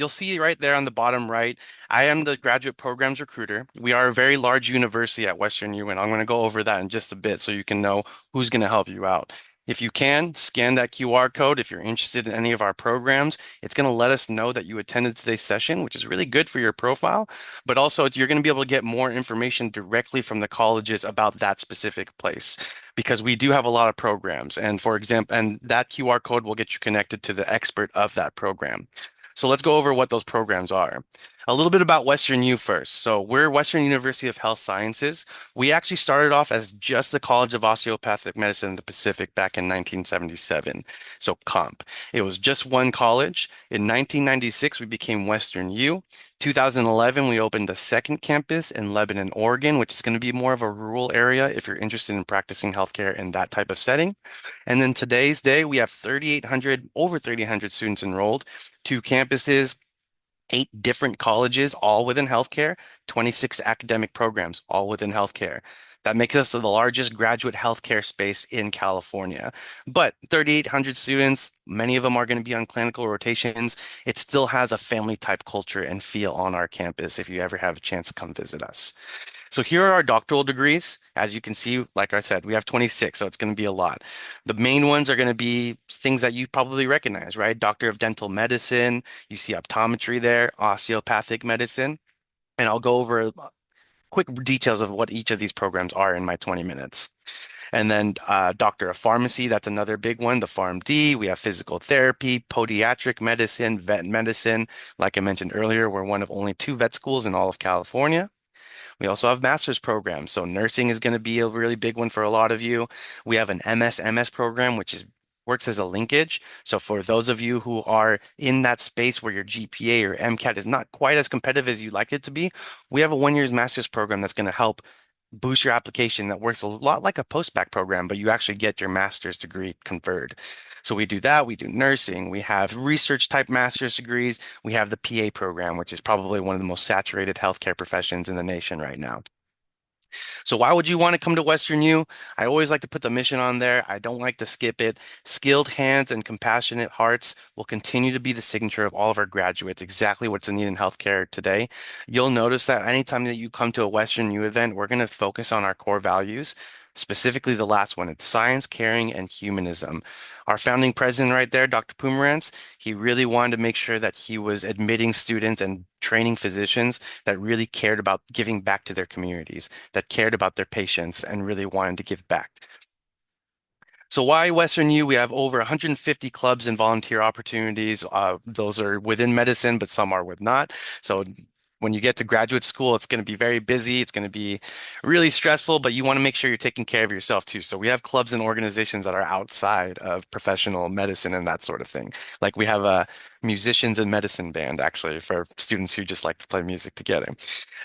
You'll see right there on the bottom right, I am the graduate programs recruiter. We are a very large university at Western U, and I'm going to go over that in just a bit so you can know who's going to help you out. If you can, scan that QR code if you're interested in any of our programs. It's going to let us know that you attended today's session, which is really good for your profile, but also you're going to be able to get more information directly from the colleges about that specific place because we do have a lot of programs. And for example, and that QR code will get you connected to the expert of that program. So let's go over what those programs are. A little bit about Western U first. So we're Western University of Health Sciences. We actually started off as just the College of Osteopathic Medicine in the Pacific back in 1977. So COMP. It was just one college. In 1996, we became Western U. 2011, we opened a second campus in Lebanon, Oregon, which is going to be more of a rural area if you're interested in practicing healthcare in that type of setting. And then today's day, we have 3,800, over 3,800 students enrolled, two campuses, eight different colleges, all within healthcare, 26 academic programs, all within healthcare. That makes us the largest graduate healthcare space in California. But 3,800 students, many of them are going to be on clinical rotations. It still has a family type culture and feel on our campus if you ever have a chance to come visit us. So here are our doctoral degrees. As you can see, like I said, we have 26, so it's going to be a lot. The main ones are going to be things that you probably recognize, right? Doctor of Dental Medicine, you see optometry there, osteopathic medicine, and I'll go over quick details of what each of these programs are in my 20 minutes. And then Doctor of Pharmacy, that's another big one, the PharmD. We have physical therapy, podiatric medicine, vet medicine. Like I mentioned earlier, we're one of only two vet schools in all of California. We also have master's programs. So nursing is going to be a really big one for a lot of you. We have an MS program, which is works as a linkage. So for those of you who are in that space where your GPA or MCAT is not quite as competitive as you'd like it to be, we have a 1 year's master's program that's going to help boost your application that works a lot like a post-bac program, but you actually get your master's degree conferred. So we do that. We do nursing. We have research type master's degrees. We have the PA program, which is probably one of the most saturated healthcare professions in the nation right now. So why would you want to come to Western U? I always like to put the mission on there. I don't like to skip it. Skilled hands and compassionate hearts will continue to be the signature of all of our graduates, exactly what's needed in healthcare today. You'll notice that anytime that you come to a Western U event, we're going to focus on our core values. Specifically, the last one, it's science, caring, and humanism. Our founding president right there, Dr. Pomerantz, he really wanted to make sure that he was admitting students and training physicians that really cared about giving back to their communities, that cared about their patients and really wanted to give back. So why Western U? We have over 150 clubs and volunteer opportunities. Those are within medicine, but some are with not. So when you get to graduate school, it's going to be very busy. It's going to be really stressful, but you want to make sure you're taking care of yourself too. So we have clubs and organizations that are outside of professional medicine and that sort of thing. Like we have a musicians and medicine band actually for students who just like to play music together.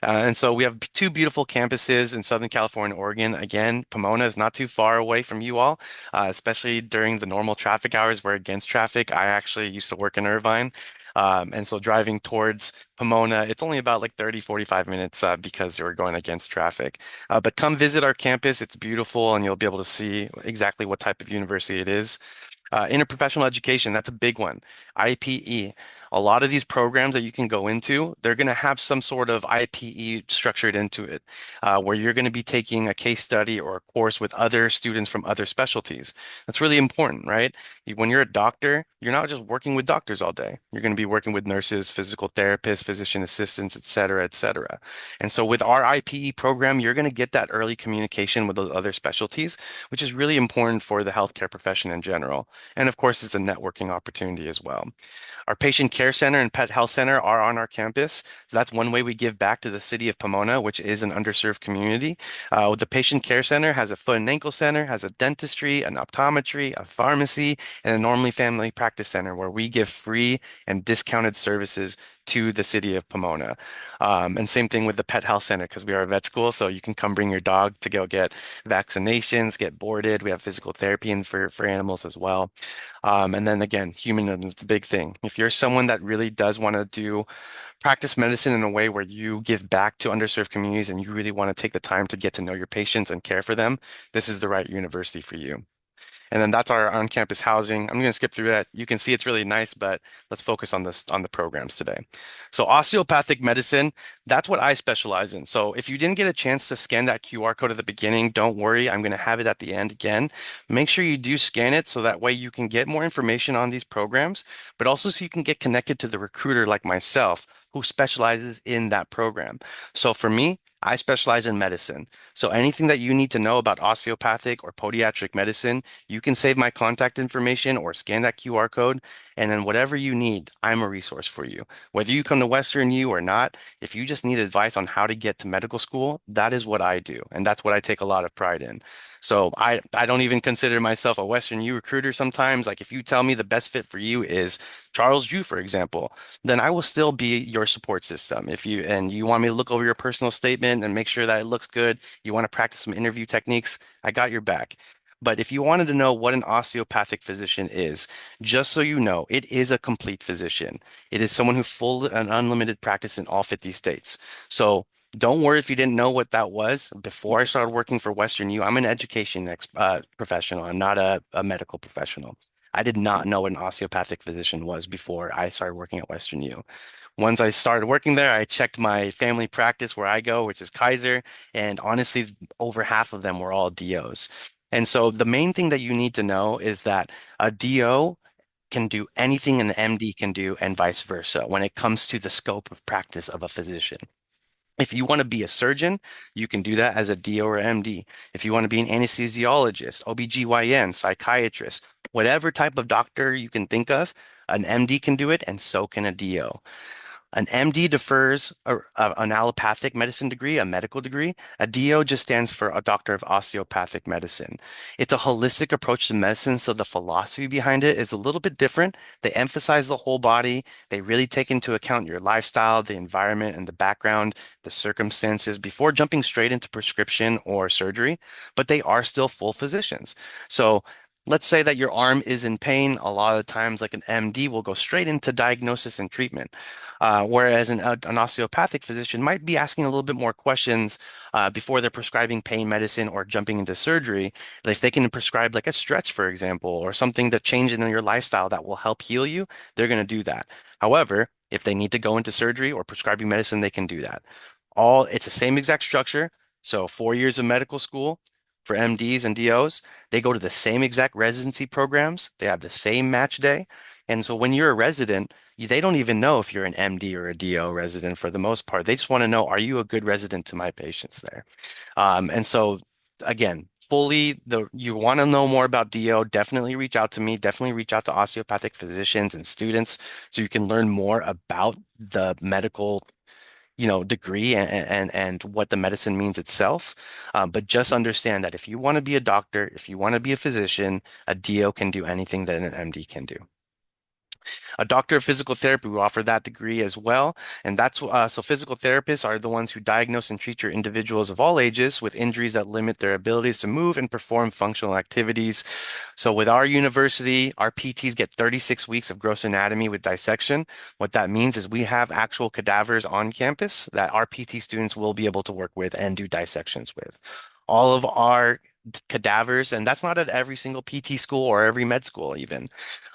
And so we have two beautiful campuses in Southern California, Oregon. Again, Pomona is not too far away from you all, especially during the normal traffic hours. We're against traffic. I actually used to work in Irvine. And so driving towards Pomona, it's only about like 30, 45 minutes because we're going against traffic. But come visit our campus. It's beautiful and you'll be able to see exactly what type of university it is. Interprofessional education, that's a big one. IPE. A lot of these programs that you can go into, they're going to have some sort of IPE structured into it, where you're going to be taking a case study or a course with other students from other specialties. That's really important, right? When you're a doctor, you're not just working with doctors all day. You're going to be working with nurses, physical therapists, physician assistants, et cetera, et cetera. And so with our IPE program, you're going to get that early communication with those other specialties, which is really important for the healthcare profession in general. And of course, it's a networking opportunity as well. Our patient care center and pet health center are on our campus. So that's one way we give back to the city of Pomona, which is an underserved community. The patient care center has a foot and ankle center, has a dentistry, an optometry, a pharmacy, and a normally family practice center where we give free and discounted services to the city of Pomona. And same thing with the pet health center because we are a vet school, so you can come bring your dog to go get vaccinations, get boarded. We have physical therapy and for animals as well. And then again, humanism is the big thing. If you're someone that really does want to do practice medicine in a way where you give back to underserved communities and you really want to take the time to get to know your patients and care for them, this is the right university for you. And then that's our on-campus housing. I'm going to skip through that. You can see it's really nice, but let's focus on this on the programs today. So osteopathic medicine, that's what I specialize in. So if you didn't get a chance to scan that QR code at the beginning, don't worry. I'm going to have it at the end again. Make sure you do scan it so that way you can get more information on these programs, but also so you can get connected to the recruiter like myself who specializes in that program. So for me, I specialize in medicine. So anything that you need to know about osteopathic or podiatric medicine, you can save my contact information or scan that QR code. And then whatever you need, I'm a resource for you. Whether you come to Western U or not, if you just need advice on how to get to medical school, that is what I do. And that's what I take a lot of pride in. So I don't even consider myself a Western U recruiter sometimes. Like if you tell me the best fit for you is Charles Drew, for example, then I will still be your support system. If you and you want me to look over your personal statement and make sure that it looks good, you want to practice some interview techniques, I got your back. But if you wanted to know what an osteopathic physician is, just so you know, it is a complete physician. It is someone who full and unlimited practice in all 50 states. So don't worry if you didn't know what that was. Before I started working for Western U, I'm an education ex professional. I'm not a medical professional. I did not know what an osteopathic physician was before I started working at Western U. Once I started working there, I checked my family practice where I go, which is Kaiser, and honestly, over half of them were all DOs. And so the main thing that you need to know is that a DO can do anything an MD can do, and vice versa when it comes to the scope of practice of a physician. If you want to be a surgeon, you can do that as a DO or MD. If you want to be an anesthesiologist, OBGYN, psychiatrist, whatever type of doctor you can think of, an MD can do it, and so can a DO. An MD defers an allopathic medicine degree, a medical degree. A DO just stands for a doctor of osteopathic medicine. It's a holistic approach to medicine, so the philosophy behind it is a little bit different. They emphasize the whole body. They really take into account your lifestyle, the environment, and the background, the circumstances before jumping straight into prescription or surgery, but they are still full physicians. So let's say that your arm is in pain. A lot of times, like an MD will go straight into diagnosis and treatment. Whereas an osteopathic physician might be asking a little bit more questions before they're prescribing pain medicine or jumping into surgery. If they can prescribe like a stretch, for example, or something to change in your lifestyle that will help heal you, they're going to do that. However, if they need to go into surgery or prescribing medicine, they can do that. It's the same exact structure. So 4 years of medical school for MDs and DOs. They go to the same exact residency programs. They have the same match day. And so when you're a resident, they don't even know if you're an MD or a DO resident for the most part. They just want to know, are you a good resident to my patients there? And so again, fully the you want to know more about DO, definitely reach out to me. Definitely reach out to osteopathic physicians and students so you can learn more about the medical degree and what the medicine means itself. But just understand that if you want to be a doctor, if you want to be a physician, a DO can do anything that an MD can do. A doctor of physical therapy will offer that degree as well. And that's so physical therapists are the ones who diagnose and treat your individuals of all ages with injuries that limit their abilities to move and perform functional activities. So with our university, our PTs get 36 weeks of gross anatomy with dissection. What that means is we have actual cadavers on campus that our PT students will be able to work with and do dissections with. All of our cadavers, and that's not at every single PT school or every med school even.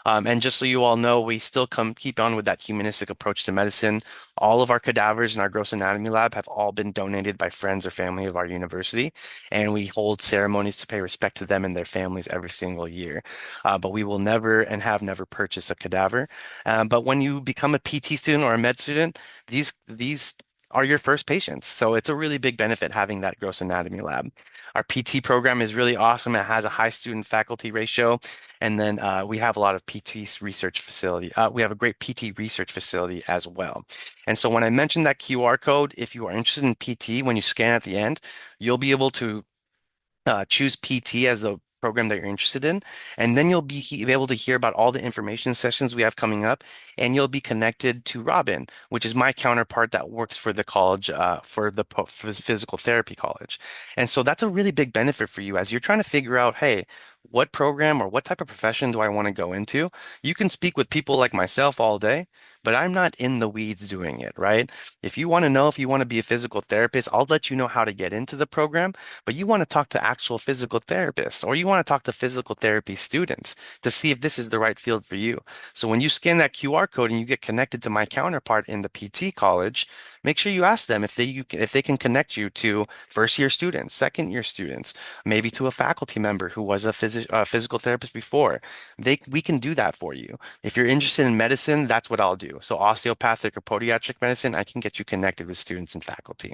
And just so you all know, we still keep on with that humanistic approach to medicine. All of our cadavers in our gross anatomy lab have all been donated by friends or family of our university, and we hold ceremonies to pay respect to them and their families every single year. But we will never and have never purchased a cadaver. But when you become a PT student or a med student, these are your first patients. So it's a really big benefit having that gross anatomy lab. Our PT program is really awesome. It has a high student faculty ratio. And then we have a lot of PT research facility. We have a great PT research facility as well. And so when I mentioned that QR code, if you are interested in PT, when you scan at the end, you'll be able to choose PT as the program that you're interested in, and then you'll be able to hear about all the information sessions we have coming up, and you'll be connected to Robin, which is my counterpart that works for the college, for the physical therapy college. And so that's a really big benefit for you as you're trying to figure out, hey, what program or what type of profession do I want to go into? You can speak with people like myself all day, but I'm not in the weeds doing it, right? If you want to know if you want to be a physical therapist, I'll let you know how to get into the program, but you want to talk to actual physical therapists or you want to talk to physical therapy students to see if this is the right field for you. So when you scan that QR code and you get connected to my counterpart in the PT college, make sure you ask them if they can connect you to first year students, second year students, maybe to a faculty member who was a physical therapist before. We can do that for you. If you're interested in medicine, that's what I'll do. So osteopathic or podiatric medicine, I can get you connected with students and faculty.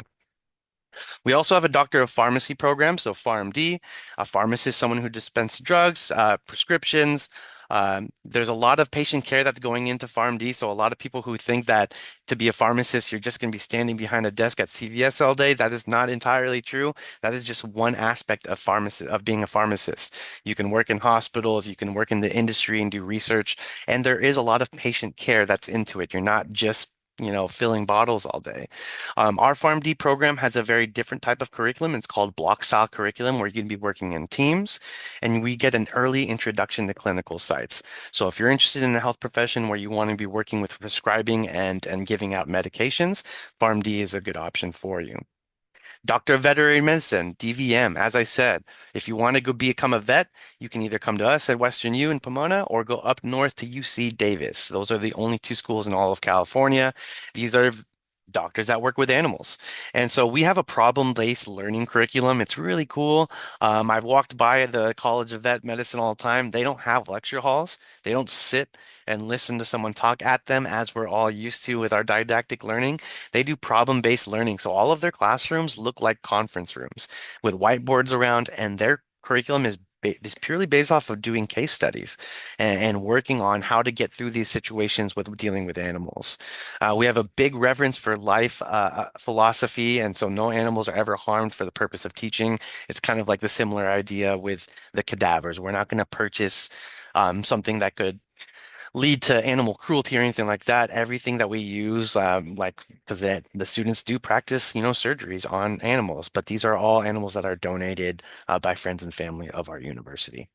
We also have a doctor of pharmacy program, so PharmD. A pharmacist, someone who dispenses drugs, prescriptions. There's a lot of patient care that's going into PharmD. So a lot of people who think that to be a pharmacist, you're just going to be standing behind a desk at CVS all day. That is not entirely true. That is just one aspect of pharmacy of being a pharmacist. You can work in hospitals, you can work in the industry and do research, and there is a lot of patient care that's into it. You're not just filling bottles all day. Our PharmD program has a very different type of curriculum. It's called block style curriculum, where you can be working in teams, and we get an early introduction to clinical sites. So if you're interested in the health profession where you want to be working with prescribing and giving out medications, PharmD is a good option for you. Doctor of Veterinary Medicine, DVM. As I said, if you want to go become a vet, you can either come to us at Western U in Pomona or go up north to UC Davis. Those are the only two schools in all of California. These are doctors that work with animals. And so we have a problem-based learning curriculum. It's really cool. I've walked by the College of Vet Medicine all the time. They don't have lecture halls. They don't sit and listen to someone talk at them as we're all used to with our didactic learning. They do problem-based learning. So all of their classrooms look like conference rooms with whiteboards around, and their curriculum is purely based off of doing case studies and working on how to get through these situations with dealing with animals. We have a big reverence for life philosophy, and so no animals are ever harmed for the purpose of teaching. It's kind of like the similar idea with the cadavers. We're not going to purchase something that could lead to animal cruelty or anything like that. Everything that we use, like because the students do practice, surgeries on animals, but these are all animals that are donated by friends and family of our university.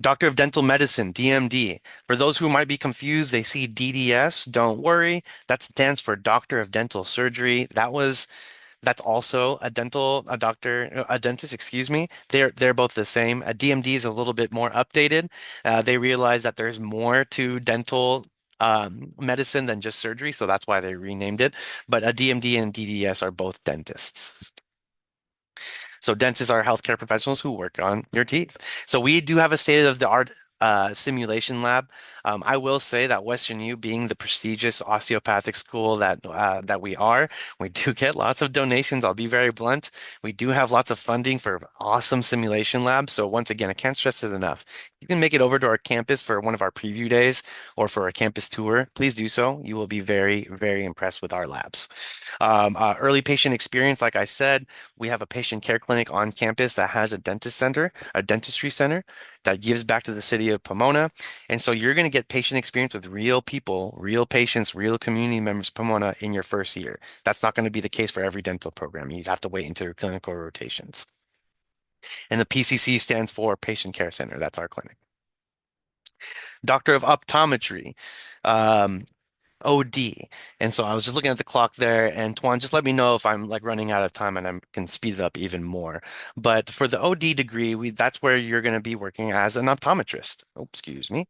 Doctor of Dental Medicine, DMD. For those who might be confused, they see DDS. Don't worry. That stands for Doctor of Dental Surgery. That's also a dentist, excuse me. They're both the same. A DMD is a little bit more updated. They realize that there's more to dental medicine than just surgery, so that's why they renamed it. But a DMD and DDS are both dentists. So dentists are healthcare professionals who work on your teeth. So we do have a state-of-the-art simulation lab. I will say that Western U, being the prestigious osteopathic school that we are, we do get lots of donations. I'll be very blunt. We do have lots of funding for awesome simulation labs. So once again, I can't stress it enough. You can make it over to our campus for one of our preview days or for a campus tour. Please do so. You will be very, very impressed with our labs. Early patient experience, like I said, we have a patient care clinic on campus that has a dentistry center that gives back to the city of Pomona. And so you're going to get patient experience with real people, real patients, real community members of Pomona in your first year. That's not going to be the case for every dental program. You have to wait until your clinical rotations. And the PCC stands for Patient Care Center. That's our clinic. Doctor of Optometry. Um, OD. And so I was just looking at the clock there, and Tuan, just let me know if I'm like running out of time and I can speed it up even more. But for the OD degree, that's where you're going to be working as an optometrist. Oh, excuse me.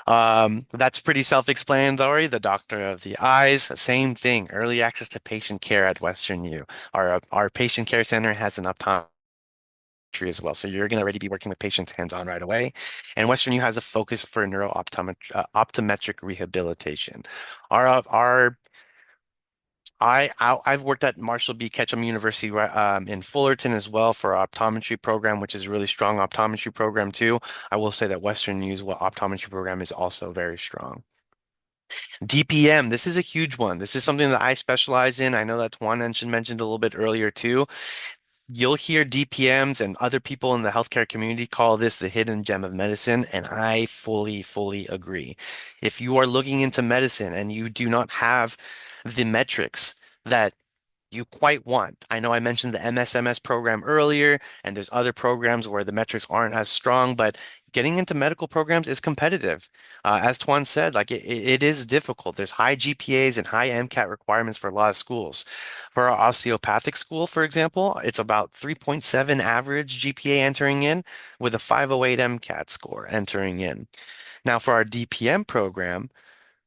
That's pretty self-explanatory. The doctor of the eyes, same thing. Early access to patient care at Western U. Our patient care center has an optometry as well. So you're going to already be working with patients hands-on right away. And Western U has a focus for optometric rehabilitation. Our I've worked at Marshall B. Ketchum University in Fullerton as well for our optometry program, which is a really strong optometry program too. I will say that Western U's optometry program is also very strong. DPM, this is a huge one. This is something that I specialize in. I know that Tuan mentioned a little bit earlier too. You'll hear DPMs and other people in the healthcare community call this the hidden gem of medicine, and I fully, fully agree. If you are looking into medicine and you do not have the metrics that you quite want, I know I mentioned the MSMS program earlier, and there's other programs where the metrics aren't as strong, but getting into medical programs is competitive. As Tuan said, like it is difficult. There's high GPAs and high MCAT requirements for a lot of schools. For our osteopathic school, for example, it's about 3.7 average GPA entering in with a 508 MCAT score entering in. Now, for our DPM program,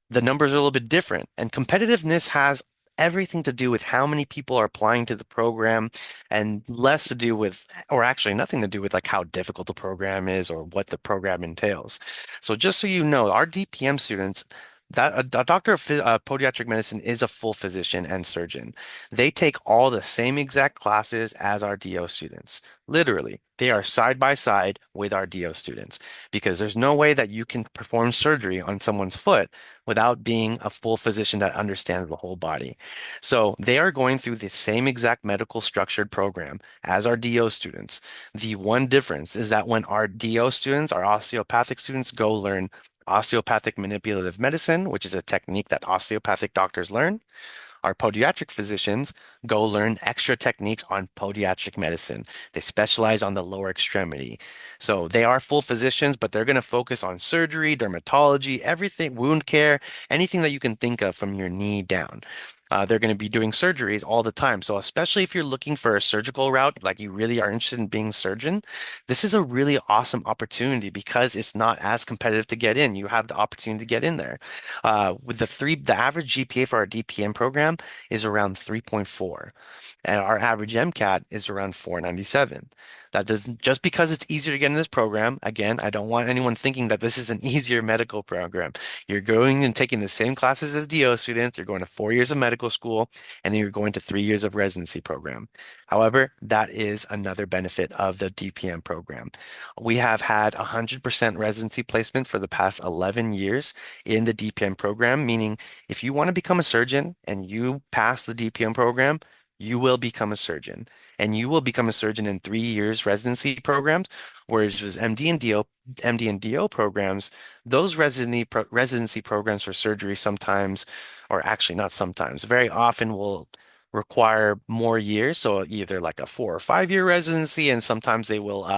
the numbers are a little bit different. And competitiveness has everything to do with how many people are applying to the program and less to do with, or actually nothing to do with like how difficult the program is or what the program entails. So just so you know, our DPM students, that a doctor of podiatric medicine is a full physician and surgeon. They take all the same exact classes as our DO students. Literally, they are side by side with our DO students because there's no way that you can perform surgery on someone's foot without being a full physician that understands the whole body. So they are going through the same exact medical structured program as our DO students. The one difference is that when our DO students, our osteopathic students, go learn osteopathic manipulative medicine, which is a technique that osteopathic doctors learn, our podiatric physicians go learn extra techniques on podiatric medicine. They specialize on the lower extremity. So they are full physicians, but they're going to focus on surgery, dermatology, everything, wound care, anything that you can think of from your knee down. They're going to be doing surgeries all the time. So especially if you're looking for a surgical route, like you really are interested in being a surgeon, this is a really awesome opportunity because it's not as competitive to get in. You have the opportunity to get in there. The average GPA for our DPM program is around 3.4, and our average MCAT is around 497. That doesn't just because it's easier to get in this program. Again, I don't want anyone thinking that this is an easier medical program. You're going and taking the same classes as DO students. You're going to 4 years of medical school, and then you're going to 3 years of residency program. However, that is another benefit of the DPM program. We have had 100% residency placement for the past 11 years in the DPM program, meaning if you want to become a surgeon and you pass the DPM program, you will become a surgeon. And you will become a surgeon in 3 years residency programs, whereas was MD and DO programs, those residency programs for surgery sometimes, or actually not sometimes, very often will require more years. So either like a 4 or 5 year residency, and sometimes they will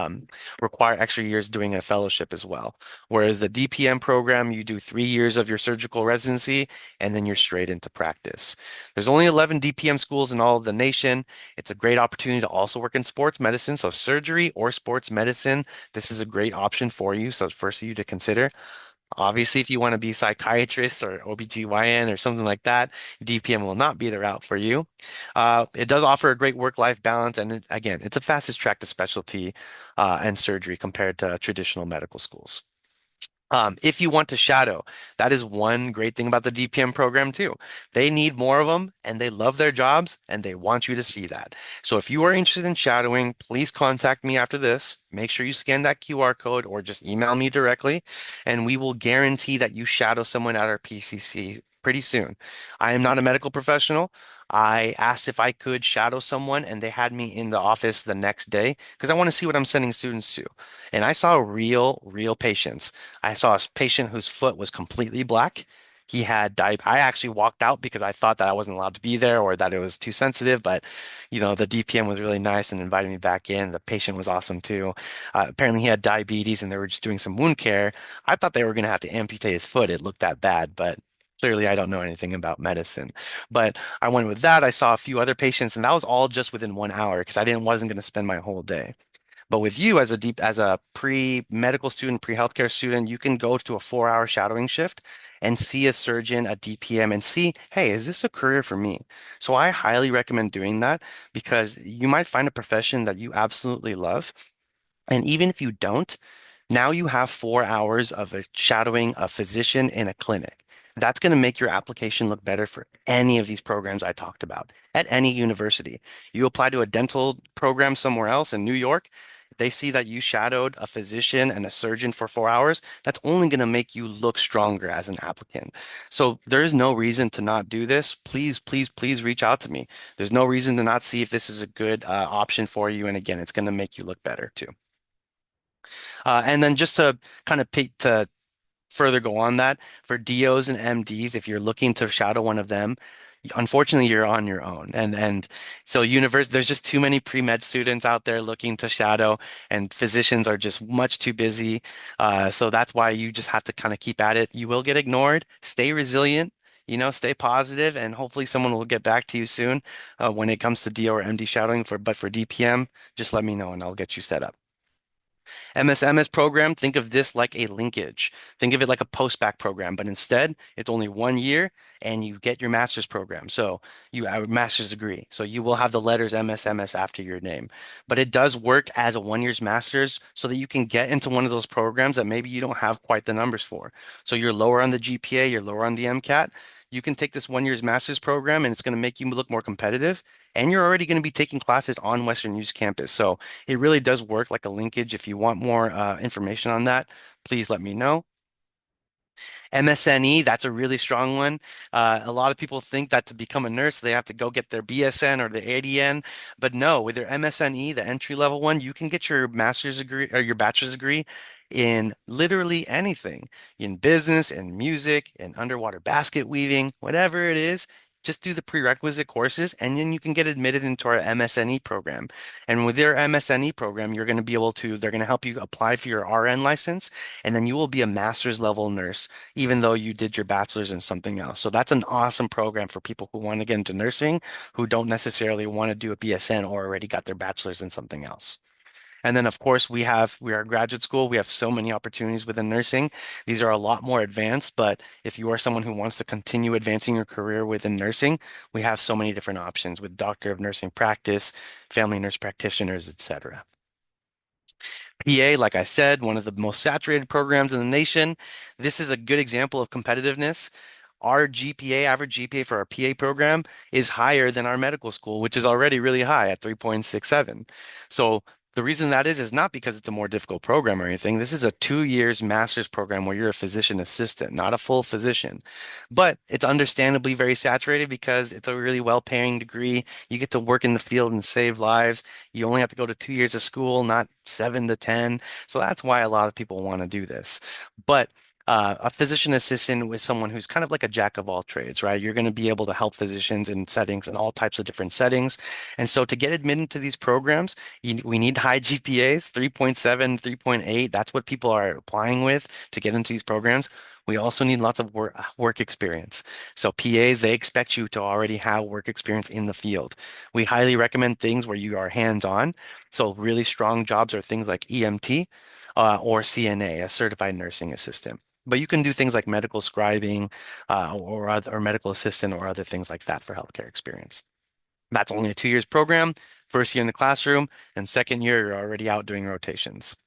require extra years doing a fellowship as well. Whereas the DPM program, you do 3 years of your surgical residency, and then you're straight into practice. There's only 11 DPM schools in all of the nation. It's a great opportunity to also work in sports medicine. So surgery or sports medicine, this is a great option for you. So it's first for you to consider. Obviously, if you want to be psychiatrist or OBGYN or something like that, DPM will not be the route for you. It does offer a great work-life balance, and again, it's a fastest track to specialty and surgery compared to traditional medical schools. If you want to shadow, that is one great thing about the DPM program too. They need more of them and they love their jobs and they want you to see that. So if you are interested in shadowing, please contact me after this. Make sure you scan that QR code or just email me directly and we will guarantee that you shadow someone at our PCC pretty soon. I am not a medical professional. I asked if I could shadow someone and they had me in the office the next day because I want to see what I'm sending students to. And I saw real patients. I saw a patient whose foot was completely black. He had di I actually walked out because I thought that I wasn't allowed to be there or that it was too sensitive. But, the DPM was really nice and invited me back in. The patient was awesome too. Apparently, he had diabetes and they were just doing some wound care. I thought they were going to have to amputate his foot. It looked that bad, but clearly I don't know anything about medicine. But I went with that. I saw a few other patients, and that was all just within 1 hour because I didn't wasn't going to spend my whole day. But with you as a pre-medical student, pre-healthcare student, you can go to a 4 hour shadowing shift and see a surgeon, a DPM, and see, hey, is this a career for me? So I highly recommend doing that because you might find a profession that you absolutely love. And even if you don't, now you have 4 hours of shadowing a physician in a clinic. That's going to make your application look better for any of these programs I talked about at any university. You apply to a dental program somewhere else in New York, they see that you shadowed a physician and a surgeon for 4 hours. That's only going to make you look stronger as an applicant. So there is no reason to not do this. Please, please, please reach out to me. There's no reason to not see if this is a good option for you. And again, it's going to make you look better too. And then just to kind of further go on that, for DOs and MDs, if you're looking to shadow one of them, unfortunately you're on your own. And so there's just too many pre-med students out there looking to shadow, and physicians are just much too busy. So that's why you just have to kind of keep at it. You will get ignored. Stay resilient. Stay positive, and hopefully someone will get back to you soon when it comes to DO or MD shadowing. But for DPM, just let me know and I'll get you set up. MSMS program, think of this like a linkage. Think of it like a post-bac program, but instead it's only 1 year and you get your master's program. So you have a master's degree. So you will have the letters MSMS after your name. But it does work as a 1 year's master's so that you can get into one of those programs that maybe you don't have quite the numbers for. So you're lower on the GPA, you're lower on the MCAT. You can take this 1 year's master's program and it's going to make you look more competitive. And you're already going to be taking classes on Western U's campus. So it really does work like a linkage. If you want more information on that, please let me know. MSNE, that's a really strong one. A lot of people think that to become a nurse, they have to go get their BSN or their ADN. But no, with their MSNE, the entry level one, you can get your master's degree or your bachelor's degree in literally anything, in business, in music, in underwater basket weaving, whatever it is. Just do the prerequisite courses and then you can get admitted into our MSNE program. And with their MSNE program, you're going to be able to, they're going to help you apply for your RN license, and then you will be a master's level nurse even though you did your bachelor's in something else. So that's an awesome program for people who want to get into nursing, who don't necessarily want to do a BSN or already got their bachelor's in something else. And then, of course, we are a graduate school. We have so many opportunities within nursing. These are a lot more advanced, but if you are someone who wants to continue advancing your career within nursing, we have so many different options with Doctor of Nursing Practice, family nurse practitioners, etc. PA, like I said, one of the most saturated programs in the nation. This is a good example of competitiveness. Our GPA, average GPA for our PA program, is higher than our medical school, which is already really high at 3.67. So the reason that is not because it's a more difficult program or anything. This is a 2 years master's program where you're a physician assistant, not a full physician. But it's understandably very saturated because it's a really well-paying degree. You get to work in the field and save lives. You only have to go to 2 years of school, not 7 to 10. So that's why a lot of people want to do this. But a physician assistant is someone who's kind of like a jack of all trades, right? You're going to be able to help physicians in settings in all types of different settings. And so to get admitted to these programs, we need high GPAs, 3.7, 3.8. That's what people are applying with to get into these programs. We also need lots of work experience. So PAs, they expect you to already have work experience in the field. We highly recommend things where you are hands-on. So really strong jobs are things like EMT or CNA, a certified nursing assistant. But you can do things like medical scribing or medical assistant or other things like that for healthcare experience. That's only a 2 years program. First year in the classroom, and second year, you're already out doing rotations.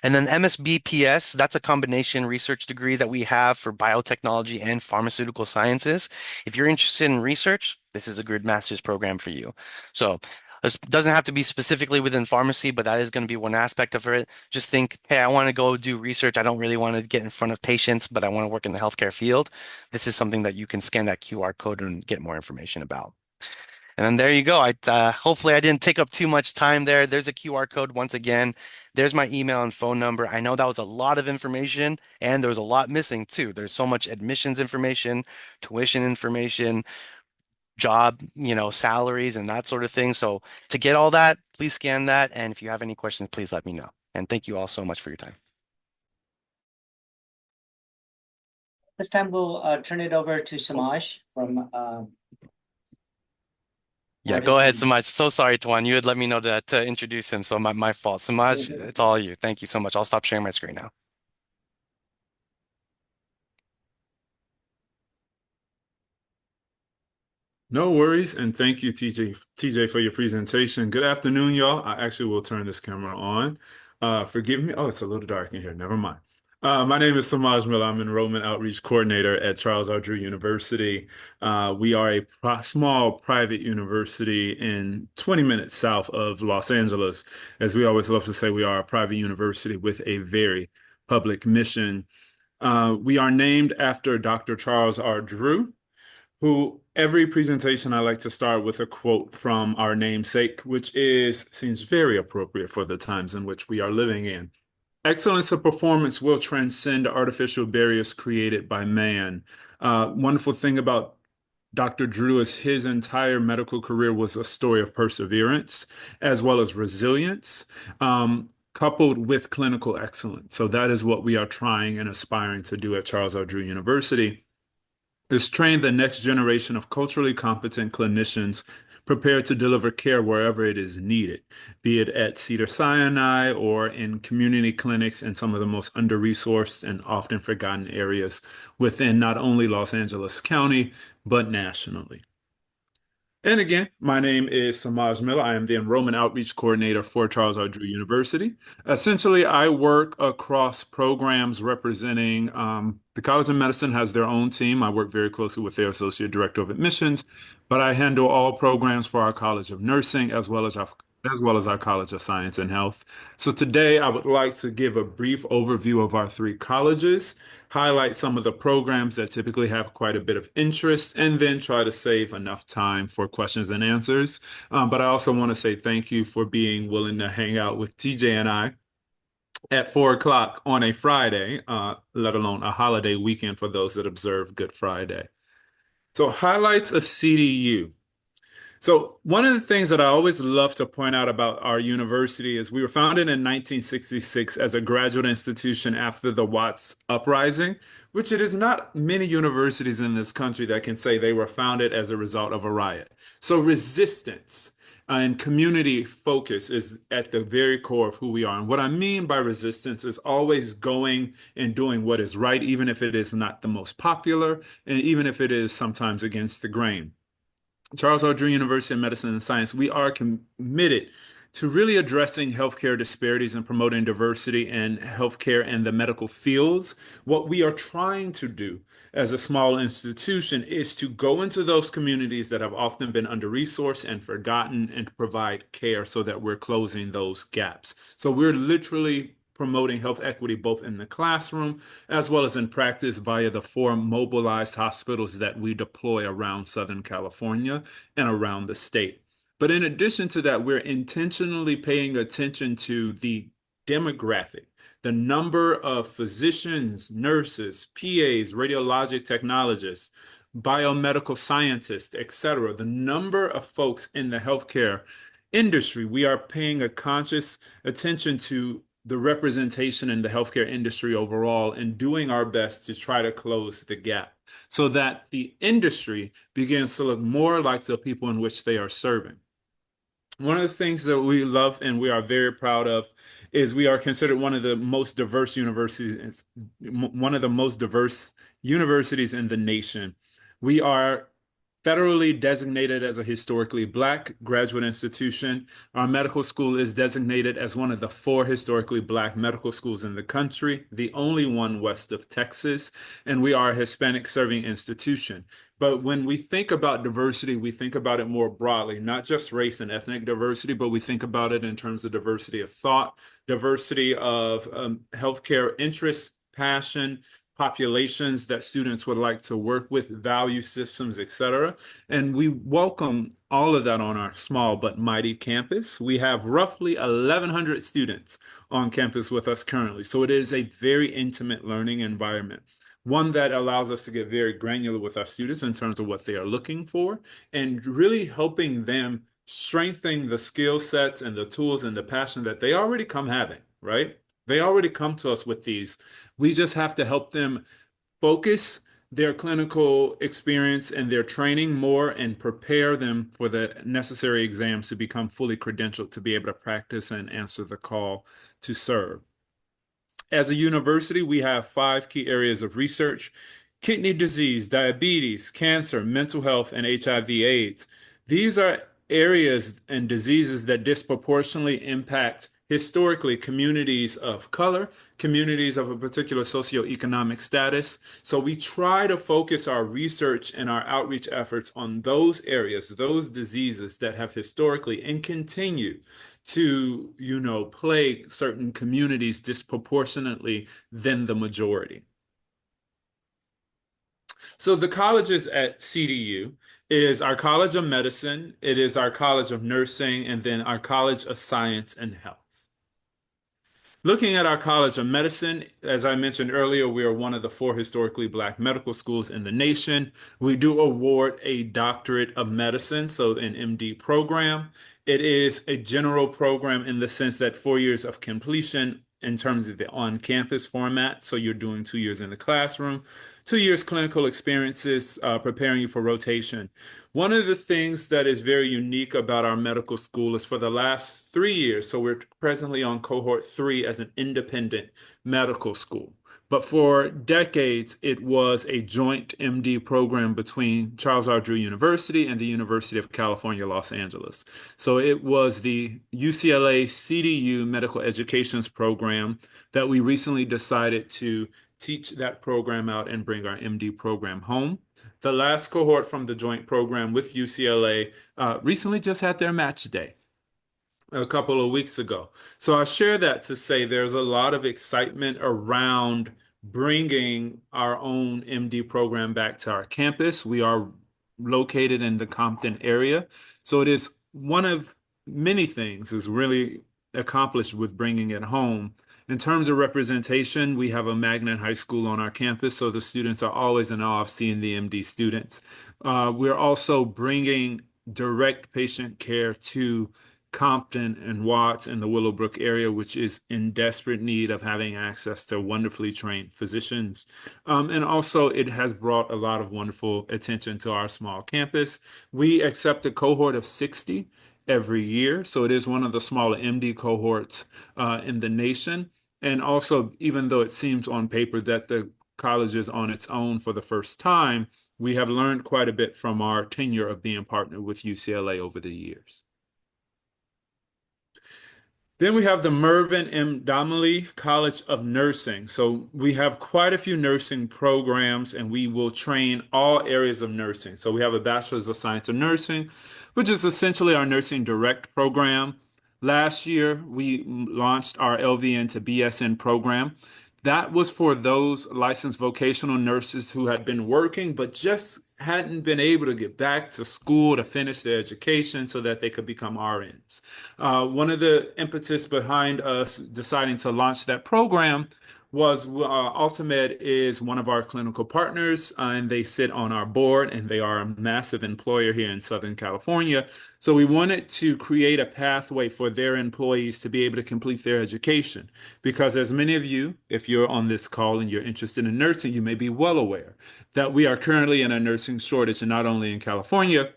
And then MSBPS, that's a combination research degree that we have for biotechnology and pharmaceutical sciences. If you're interested in research, this is a good master's program for you. So this doesn't have to be specifically within pharmacy, but that is going to be one aspect of it. Just think, hey, I want to go do research. I don't really want to get in front of patients, but I want to work in the healthcare field. This is something that you can scan that QR code and get more information about. And then there you go. Hopefully I didn't take up too much time there. There's a QR code once again. There's my email and phone number. I know that was a lot of information and there was a lot missing too. There's so much admissions information, tuition information, job, salaries and that sort of thing. So to get all that, please scan that. And if you have any questions, please let me know. And thank you all so much for your time. This time we'll turn it over to Samaj from Yeah, go ahead, Samaj. So sorry, Tuan. You had let me know to introduce him, so my fault. Samaj, it's all you. Thank you so much. I'll stop sharing my screen now. No worries, and thank you, TJ, for your presentation. Good afternoon, y'all. I actually will turn this camera on. Forgive me. Oh, it's a little dark in here. Never mind. My name is Samaj Miller. I'm Enrollment Outreach Coordinator at Charles R. Drew University. We are a small private university in 20 minutes south of Los Angeles. As we always love to say, we are a private university with a very public mission. We are named after Dr. Charles R. Drew, who every presentation I like to start with a quote from our namesake, which seems very appropriate for the times in which we are living in. Excellence of performance will transcend artificial barriers created by man. Wonderful thing about Dr. Drew is his entire medical career was a story of perseverance as well as resilience, coupled with clinical excellence. So that is what we are trying and aspiring to do at Charles R. Drew University, is train the next generation of culturally competent clinicians prepared to deliver care wherever it is needed, be it at Cedars-Sinai or in community clinics in some of the most under-resourced and often forgotten areas within not only Los Angeles County, but nationally. And again, my name is Samaj Miller. I am the Enrollment Outreach Coordinator for Charles R. Drew University. Essentially, I work across programs representing the College of Medicine has their own team. I work very closely with their Associate Director of Admissions, but I handle all programs for our College of Nursing as well as our College of Science and Health. So today I would like to give a brief overview of our three colleges, highlight some of the programs that typically have quite a bit of interest, and then try to save enough time for questions and answers. But I also want to say thank you for being willing to hang out with TJ and I at 4 o'clock on a Friday, let alone a holiday weekend for those that observe Good Friday. So highlights of CDU. So one of the things that I always love to point out about our university is we were founded in 1966 as a graduate institution after the Watts Uprising, which it is not many universities in this country that can say they were founded as a result of a riot. So resistance and community focus is at the very core of who we are. And what I mean by resistance is always going and doing what is right, even if it is not the most popular, and even if it is sometimes against the grain. Charles R. Drew University of Medicine and Science, we are committed to really addressing healthcare disparities and promoting diversity in healthcare and the medical fields. What we are trying to do as a small institution is to go into those communities that have often been under-resourced and forgotten and provide care so that we're closing those gaps. So we're literally promoting health equity both in the classroom as well as in practice via the 4 mobilized hospitals that we deploy around Southern California and around the state. But in addition to that, we're intentionally paying attention to the demographic, the number of physicians, nurses, PAs, radiologic technologists, biomedical scientists, etc., the number of folks in the healthcare industry. We are paying a conscious attention to the representation in the healthcare industry overall and doing our best to try to close the gap so that the industry begins to look more like the people in which they are serving. One of the things that we love and we are very proud of is we are considered one of the most diverse universities, in the nation. We are federally designated as a historically Black graduate institution. Our medical school is designated as one of the 4 historically Black medical schools in the country, the only one west of Texas, and we are a Hispanic serving institution. But when we think about diversity, we think about it more broadly, not just race and ethnic diversity, but we think about it in terms of diversity of thought, diversity of healthcare interests, passion, populations that students would like to work with, value systems, etc. And we welcome all of that on our small but mighty campus. We have roughly 1,100 students on campus with us currently. So it is a very intimate learning environment, one that allows us to get very granular with our students in terms of what they are looking for and really helping them strengthen the skill sets and the tools and the passion that they already come having, right? They already come to us with these. We just have to help them focus their clinical experience and their training more and prepare them for the necessary exams to become fully credentialed to be able to practice and answer the call to serve. As a university, we have 5 key areas of research: kidney disease, diabetes, cancer, mental health, and HIV/AIDS. These are areas and diseases that disproportionately impact historically communities of color, communities of a particular socioeconomic status. So we try to focus our research and our outreach efforts on those areas, those diseases that have historically and continue to, plague certain communities disproportionately than the majority. So the colleges at CDU is our College of Medicine, it is our College of Nursing, and then our College of Science and Health. Looking at our College of Medicine, as I mentioned earlier, we are one of the 4 historically Black medical schools in the nation. We do award a Doctorate of Medicine, so an MD program. It is a general program in the sense that 4 years of completion in terms of the on-campus format. So you're doing 2 years in the classroom, 2 years clinical experiences, preparing you for rotation. One of the things that is very unique about our medical school is for the last 3 years, so we're presently on cohort 3 as an independent medical school. But for decades, it was a joint MD program between Charles R. Drew University and the University of California, Los Angeles. So it was the UCLA CDU Medical Educations program that we recently decided to teach that program out and bring our MD program home. The last cohort from the joint program with UCLA recently just had their match day a couple of weeks ago. So I share that to say there's a lot of excitement around bringing our own MD program back to our campus. We are located in the Compton area. So it is one of many things is really accomplished with bringing it home. In terms of representation, we have a magnet high school on our campus, so the students are always in awe of seeing the MD students. We're also bringing direct patient care to Compton and Watts and the Willowbrook area, which is in desperate need of having access to wonderfully trained physicians. And also, it has brought a lot of wonderful attention to our small campus. We accept a cohort of 60 every year, so it is one of the smaller MD cohorts in the nation. And also, even though it seems on paper that the college is on its own for the first time, we have learned quite a bit from our tenure of being partnered with UCLA over the years. Then we have the Mervyn M. Donnelly College of Nursing. So we have quite a few nursing programs, and we will train all areas of nursing. So we have a Bachelor's of Science in Nursing, which is essentially our Nursing Direct program. Last year, we launched our LVN to BSN program. That was for those licensed vocational nurses who had been working but just hadn't been able to get back to school to finish their education so that they could become RNs. One of the impetus behind us deciding to launch that program was Ultimed is one of our clinical partners, and they sit on our board, and they are a massive employer here in Southern California. So we wanted to create a pathway for their employees to be able to complete their education. Because as many of you, if you're on this call and you're interested in nursing, you may be well aware that we are currently in a nursing shortage, and not only in California,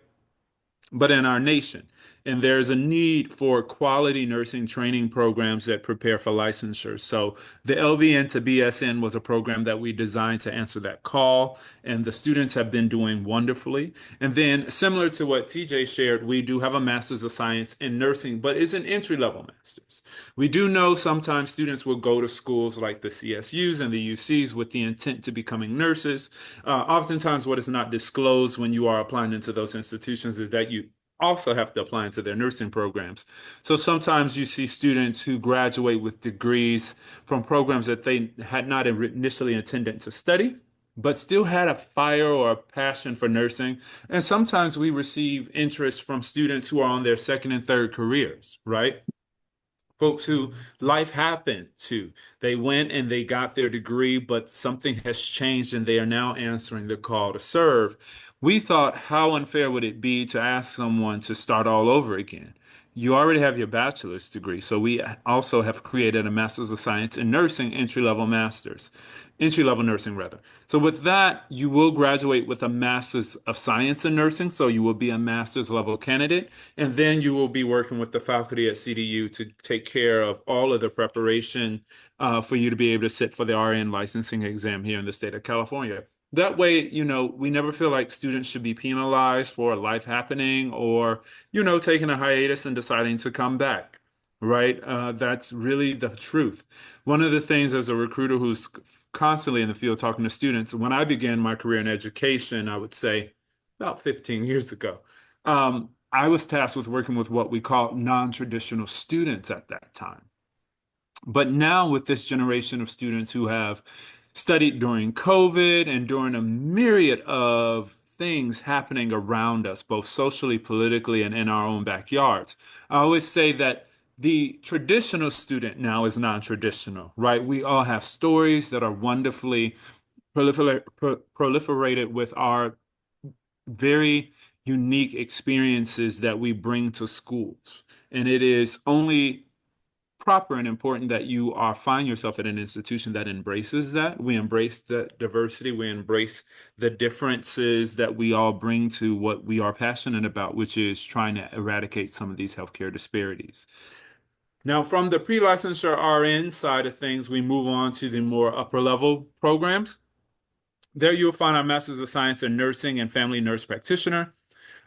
but in our nation. And there's a need for quality nursing training programs that prepare for licensure. So the LVN to BSN was a program that we designed to answer that call, and the students have been doing wonderfully. And then, similar to what TJ shared, we do have a Master's of Science in Nursing, but it's an entry-level master's. We do know sometimes students will go to schools like the CSUs and the UCs with the intent to becoming nurses. Oftentimes, what is not disclosed when you are applying into those institutions is that you also have to apply into their nursing programs. So sometimes you see students who graduate with degrees from programs that they had not initially intended to study, but still had a fire or a passion for nursing. And sometimes we receive interest from students who are on their second and third careers, right? Folks who life happened to. They went and they got their degree, but something has changed and they are now answering the call to serve. We thought, how unfair would it be to ask someone to start all over again? You already have your bachelor's degree, so we also have created a Master's of Science in Nursing entry-level nursing rather. So with that, you will graduate with a Master's of Science in Nursing, so you will be a master's level candidate, and then you will be working with the faculty at CDU to take care of all of the preparation for you to be able to sit for the RN licensing exam here in the state of California. That way, we never feel like students should be penalized for life happening or, taking a hiatus and deciding to come back, right? That's really the truth. One of the things as a recruiter who's constantly in the field talking to students, when I began my career in education, I would say about 15 years ago, I was tasked with working with what we call non-traditional students at that time. But now with this generation of students who have studied during COVID and during a myriad of things happening around us, both socially, politically, and in our own backyards, I always say that the traditional student now is non-traditional, right? We all have stories that are wonderfully proliferated with our very unique experiences that we bring to schools. And it is only proper and important that you are find yourself at an institution that embraces that. We embrace the diversity, we embrace the differences that we all bring to what we are passionate about, which is trying to eradicate some of these healthcare disparities. Now, from the pre-licensure RN side of things, we move on to the more upper level programs. There you'll find our Masters of Science in Nursing and Family Nurse Practitioner,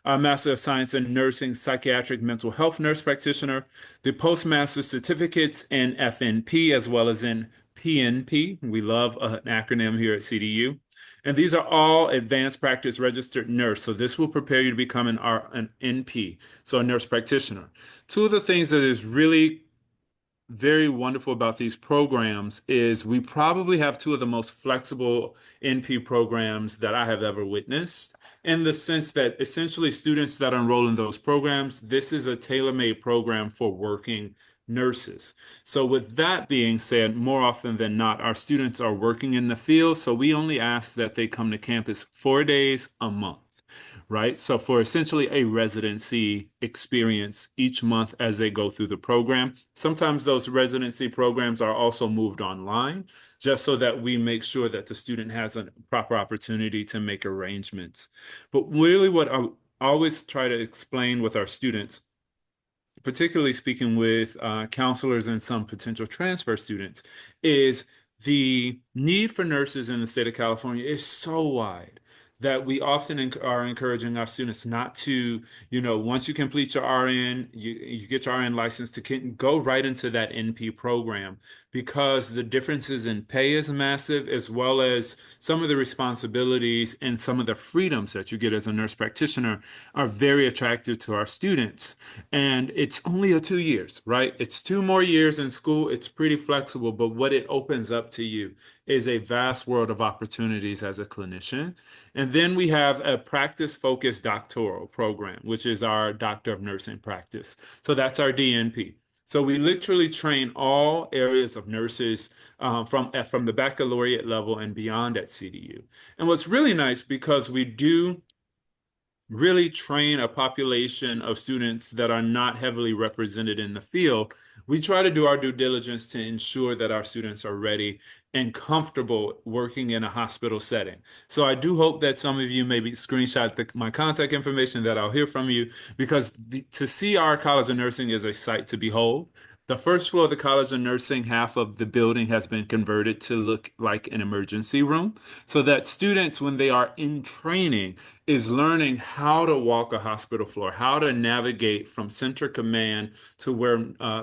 our Master of Science in Nursing Psychiatric Mental Health Nurse Practitioner, the Postmaster Certificates in FNP as well as in PNP. We love an acronym here at CDU. And these are all Advanced Practice Registered Nurse. So this will prepare you to become an NP, so a nurse practitioner. Two of the things that is really very wonderful about these programs is we probably have two of the most flexible NP programs that I have ever witnessed, in the sense that essentially students that enroll in those programs, this is a tailor-made program for working nurses. So with that being said, more often than not, our students are working in the field, so we only ask that they come to campus 4 days a month, right? So for essentially a residency experience each month as they go through the program. Sometimes those residency programs are also moved online, just so that we make sure that the student has a proper opportunity to make arrangements. But really what I always try to explain with our students, particularly speaking with counselors and some potential transfer students, is the need for nurses in the state of California is so wide that we often are encouraging our students not to, once you complete your RN, you get your RN license, to go right into that NP program, because the differences in pay is massive, as well as some of the responsibilities and some of the freedoms that you get as a nurse practitioner are very attractive to our students. And it's only 2 years, right? It's 2 more years in school. It's pretty flexible, but what it opens up to you is a vast world of opportunities as a clinician. And then we have a practice-focused doctoral program, which is our Doctor of Nursing Practice. So that's our DNP. So we literally train all areas of nurses from the baccalaureate level and beyond at CDU. And what's really nice, because we do really train a population of students that are not heavily represented in the field, we try to do our due diligence to ensure that our students are ready and comfortable working in a hospital setting. So I do hope that some of you maybe screenshot my contact information, that I'll hear from you, because to see our College of Nursing is a sight to behold. The first floor of the College of Nursing, half of the building has been converted to look like an emergency room, so that students, when they are in training, is learning how to walk a hospital floor, how to navigate from center command to where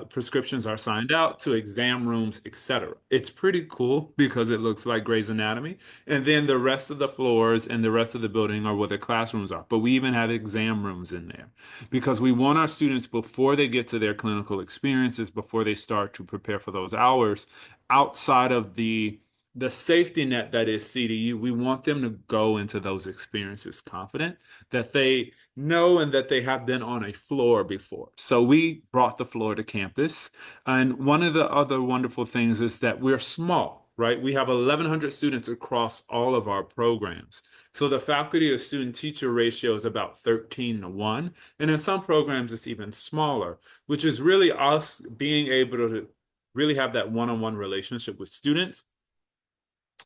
prescriptions are signed out, to exam rooms, etc. It's pretty cool because it looks like Grey's Anatomy. And then the rest of the floors and the rest of the building are where the classrooms are. But we even have exam rooms in there, because we want our students, before they get to their clinical experiences, before they start to prepare for those hours, outside of the safety net that is CDU, we want them to go into those experiences confident that they know and that they have been on a floor before. So we brought the floor to campus. And one of the other wonderful things is that we're small, right? We have 1,100 students across all of our programs. So the faculty to student teacher ratio is about 13-1. And in some programs, it's even smaller, which is really us being able to really have that one-on-one relationship with students,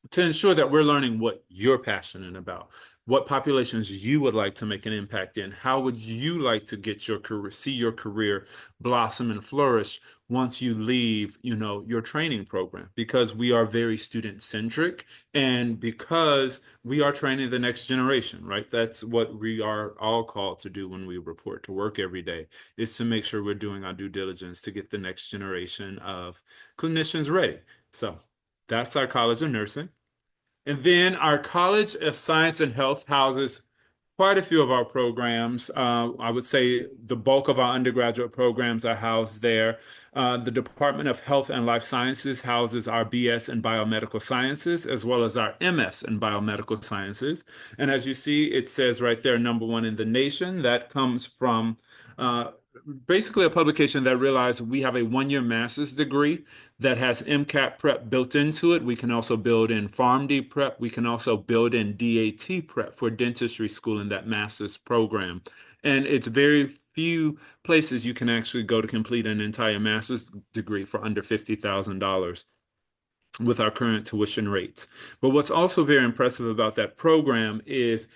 to ensure that we're learning what you're passionate about, what populations you would like to make an impact in, how would you like to get your career, see your career blossom and flourish once you leave, your training program, because we are very student centric, and because we are training the next generation, right? That's what we are all called to do when we report to work every day, is to make sure we're doing our due diligence to get the next generation of clinicians ready. So that's our College of Nursing. And then our College of Science and Health houses quite a few of our programs. I would say the bulk of our undergraduate programs are housed there. The Department of Health and Life Sciences houses our BS in Biomedical Sciences, as well as our MS in Biomedical Sciences. And as you see, it says right there, #1 in the nation. That comes from basically a publication that realized we have a one-year master's degree that has MCAT prep built into it. We can also build in PharmD prep. We can also build in DAT prep for dentistry school in that master's program. And it's very few places you can actually go to complete an entire master's degree for under $50,000 with our current tuition rates. But what's also very impressive about that program is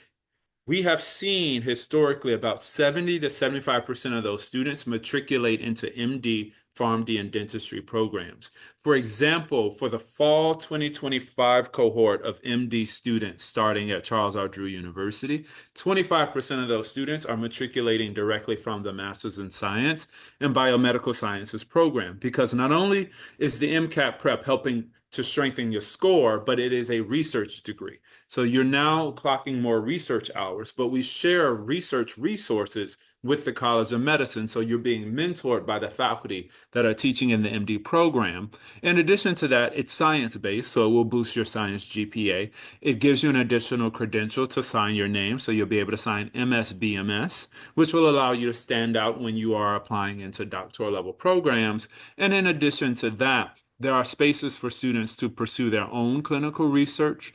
we have seen historically about 70 to 75% of those students matriculate into MD, PharmD, and dentistry programs. For example, for the fall 2025 cohort of MD students starting at Charles R. Drew University, 25% of those students are matriculating directly from the Masters in Science and Biomedical Sciences program, because not only is the MCAT prep helping to strengthen your score, but it is a research degree. So you're now clocking more research hours, but we share research resources with the College of Medicine. So you're being mentored by the faculty that are teaching in the MD program. In addition to that, it's science-based, so it will boost your science GPA. It gives you an additional credential to sign your name, so you'll be able to sign MS-BMS, which will allow you to stand out when you are applying into doctoral level programs. And in addition to that, there are spaces for students to pursue their own clinical research,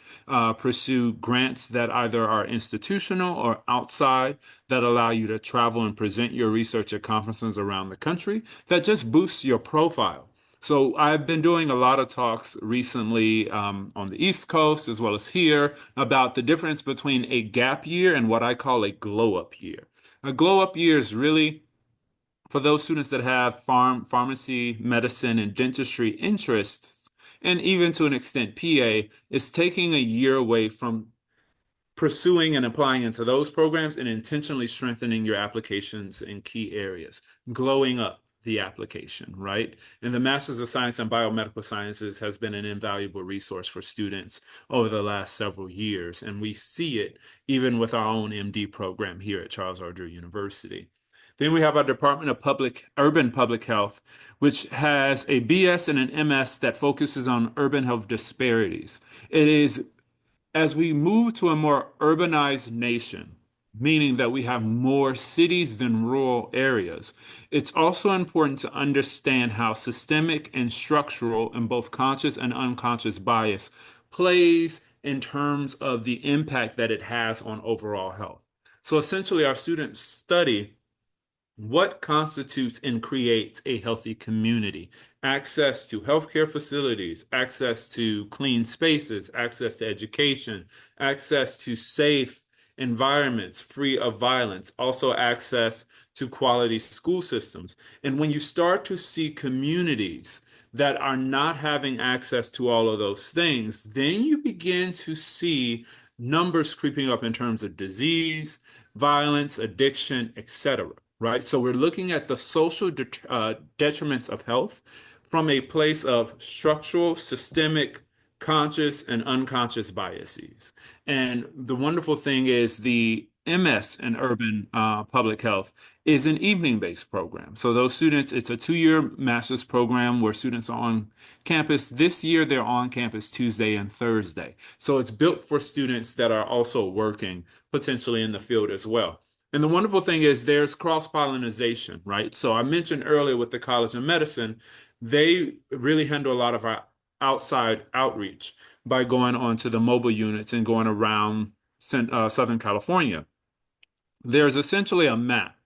pursue grants that either are institutional or outside that allow you to travel and present your research at conferences around the country that just boosts your profile. So I've been doing a lot of talks recently on the East Coast as well as here about the difference between a gap year and what I call a glow up year. A glow up year is really for those students that have pharmacy, medicine, and dentistry interests, and even to an extent PA, is taking a year away from pursuing and applying into those programs and intentionally strengthening your applications in key areas, glowing up the application, right? And the Masters of Science and Biomedical Sciences has been an invaluable resource for students over the last several years. And we see it even with our own MD program here at Charles R. Drew University. Then we have our Department of Urban Public Health, which has a BS and an MS that focuses on urban health disparities. It is as we move to a more urbanized nation, meaning that we have more cities than rural areas, it's also important to understand how systemic and structural and both conscious and unconscious bias plays in terms of the impact that it has on overall health. So essentially, our students study what constitutes and creates a healthy community? Access to healthcare facilities, access to clean spaces, access to education, access to safe environments free of violence, also access to quality school systems. And when you start to see communities that are not having access to all of those things, then you begin to see numbers creeping up in terms of disease, violence, addiction, etc. Right? So we're looking at the social detriments of health from a place of structural, systemic, conscious, and unconscious biases. And the wonderful thing is the MS in urban public health is an evening-based program. So those students, it's a 2-year master's program where students are on campus. This year, they're on campus Tuesday and Thursday. So it's built for students that are also working potentially in the field as well. And the wonderful thing is there's cross-pollination, right? So I mentioned earlier with the College of Medicine, they really handle a lot of our outside outreach by going onto the mobile units and going around Southern California. There's essentially a map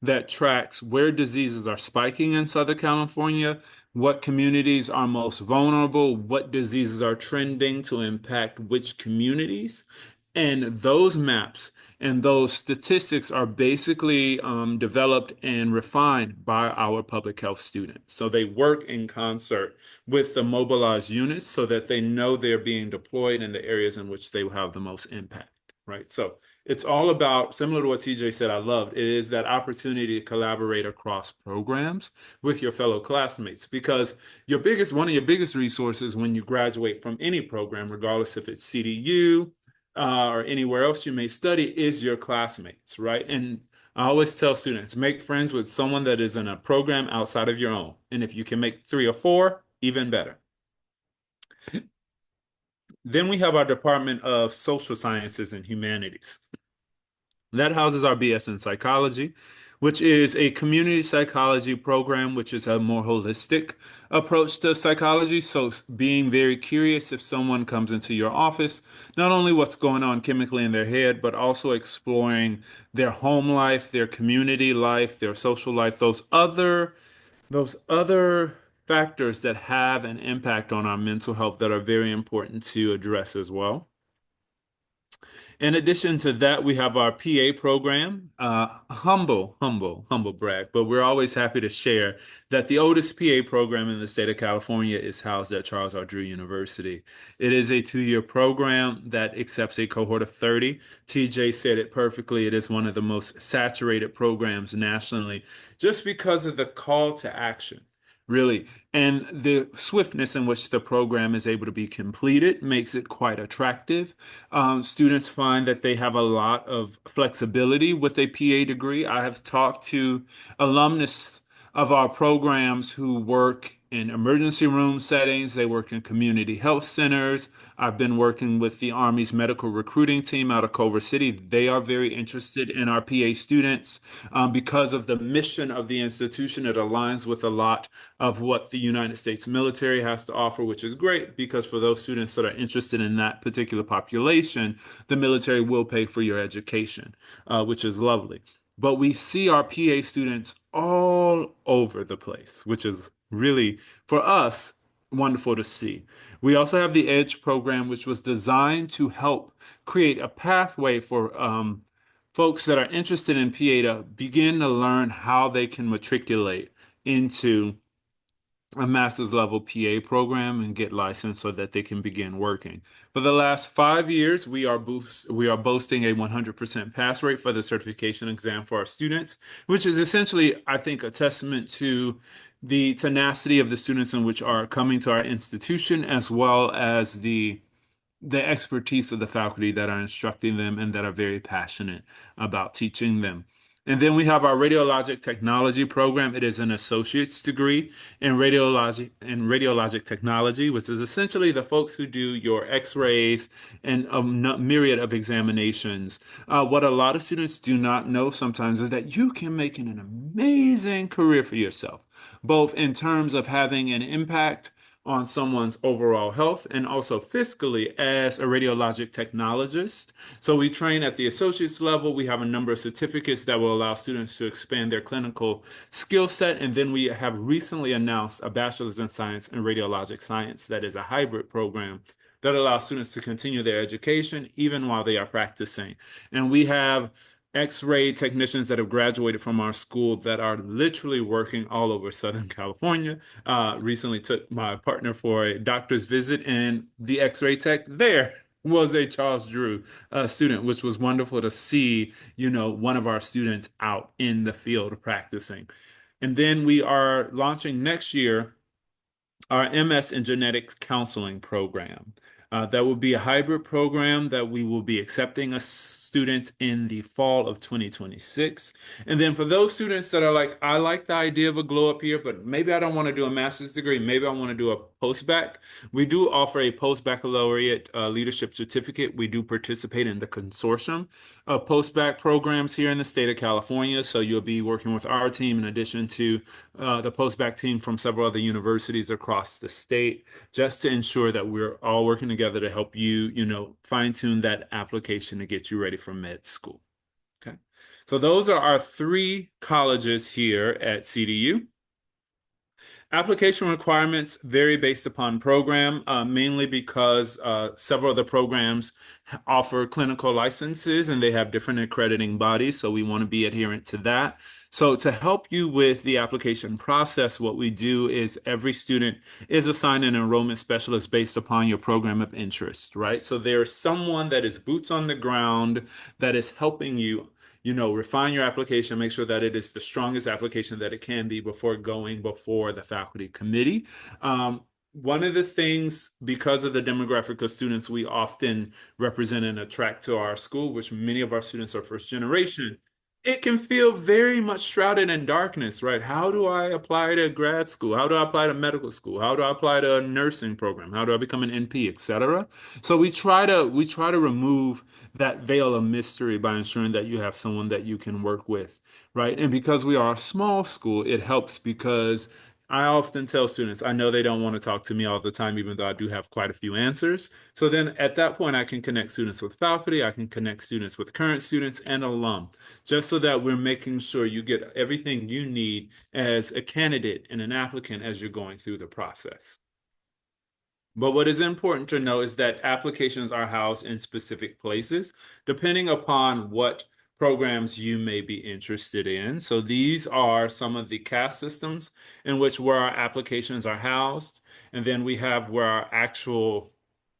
that tracks where diseases are spiking in Southern California, what communities are most vulnerable, what diseases are trending to impact which communities. And those maps and those statistics are basically developed and refined by our public health students. So they work in concert with the mobilized units so that they know they're being deployed in the areas in which they will have the most impact, right? So it's all about, similar to what TJ said, I loved, it is that opportunity to collaborate across programs with your fellow classmates, because one of your biggest resources when you graduate from any program, regardless if it's CDU, or anywhere else you may study, is your classmates, right? And I always tell students, make friends with someone that is in a program outside of your own. And if you can make 3 or 4, even better. Then we have our Department of Social Sciences and Humanities. That houses our BS in psychology, which is a community psychology program, which is a more holistic approach to psychology. So, being very curious if someone comes into your office, not only what's going on chemically in their head, but also exploring their home life, their community life, their social life, those other factors that have an impact on our mental health that are very important to address as well. In addition to that, we have our PA program. Humble brag, but we're always happy to share that the oldest PA program in the state of California is housed at Charles R. Drew University. It is a 2-year program that accepts a cohort of 30. TJ said it perfectly. It is one of the most saturated programs nationally just because of the call to action. Really. And the swiftness in which the program is able to be completed makes it quite attractive. Students find that they have a lot of flexibility with a PA degree. I have talked to alumnus of our programs who work in emergency room settings. They work in community health centers. I've been working with the Army's medical recruiting team out of Culver City. They are very interested in our PA students because of the mission of the institution. It aligns with a lot of what the United States military has to offer, which is great because for those students that are interested in that particular population, the military will pay for your education, which is lovely. But we see our PA students all over the place, which is really, for us, wonderful to see. We also have the EDGE program, which was designed to help create a pathway for folks that are interested in PA to begin to learn how they can matriculate into a master's level PA program and get licensed so that they can begin working. For the last 5 years, we are boasting a 100% pass rate for the certification exam for our students, which is essentially, I think, a testament to the tenacity of the students in which are coming to our institution, as well as the expertise of the faculty that are instructing them and that are very passionate about teaching them. And then we have our radiologic technology program. It is an associate's degree in radiologic technology, which is essentially the folks who do your X-rays and a myriad of examinations. What a lot of students do not know sometimes is that you can make an amazing career for yourself, both in terms of having an impact on someone's overall health and also fiscally as a radiologic technologist. So we train at the associate's level. We have a number of certificates that will allow students to expand their clinical skill set. And then we have recently announced a bachelor's in science and radiologic science that is a hybrid program that allows students to continue their education even while they are practicing. And we have X-ray technicians that have graduated from our school that are literally working all over Southern California. Recently took my partner for a doctor's visit, and the X-ray tech there was a Charles Drew student, which was wonderful to see, one of our students out in the field practicing. And then we are launching next year our MS in Genetics Counseling program. That will be a hybrid program that we will be accepting as students in the fall of 2026. And then for those students that are like, I like the idea of a glow up here, but maybe I don't want to do a master's degree, maybe I want to do a post-bac. We do offer a post-baccalaureate leadership certificate. We do participate in the consortium of post-bac programs here in the state of California. So you'll be working with our team in addition to the post-bac team from several other universities across the state, just to ensure that we're all working together to help you, fine-tune that application to get you ready for med school. Okay. So those are our 3 colleges here at CDU. Application requirements vary based upon program, mainly because several of the programs offer clinical licenses and they have different accrediting bodies, so we want to be adherent to that. So to help you with the application process, what we do is every student is assigned an enrollment specialist based upon your program of interest, right? So there's someone that is boots on the ground that is helping you refine your application, make sure that it is the strongest application that it can be before going before the faculty committee. One of the things, because of the demographic of students we often represent and attract to our school, which many of our students are first generation, it can feel very much shrouded in darkness, right? How do I apply to grad school? How do I apply to medical school? How do I apply to a nursing program? How do I become an NP, etc.? So we try to remove that veil of mystery by ensuring that you have someone that you can work with, right? And because we are a small school, it helps because I often tell students, I know they don't want to talk to me all the time, even though I do have quite a few answers. So then at that point, I can connect students with faculty, I can connect students with current students and alum, just so that we're making sure you get everything you need as a candidate and an applicant as you're going through the process. But what is important to know is that applications are housed in specific places, depending upon what programs you may be interested in. So these are some of the caste systems in which where our applications are housed. And then we have where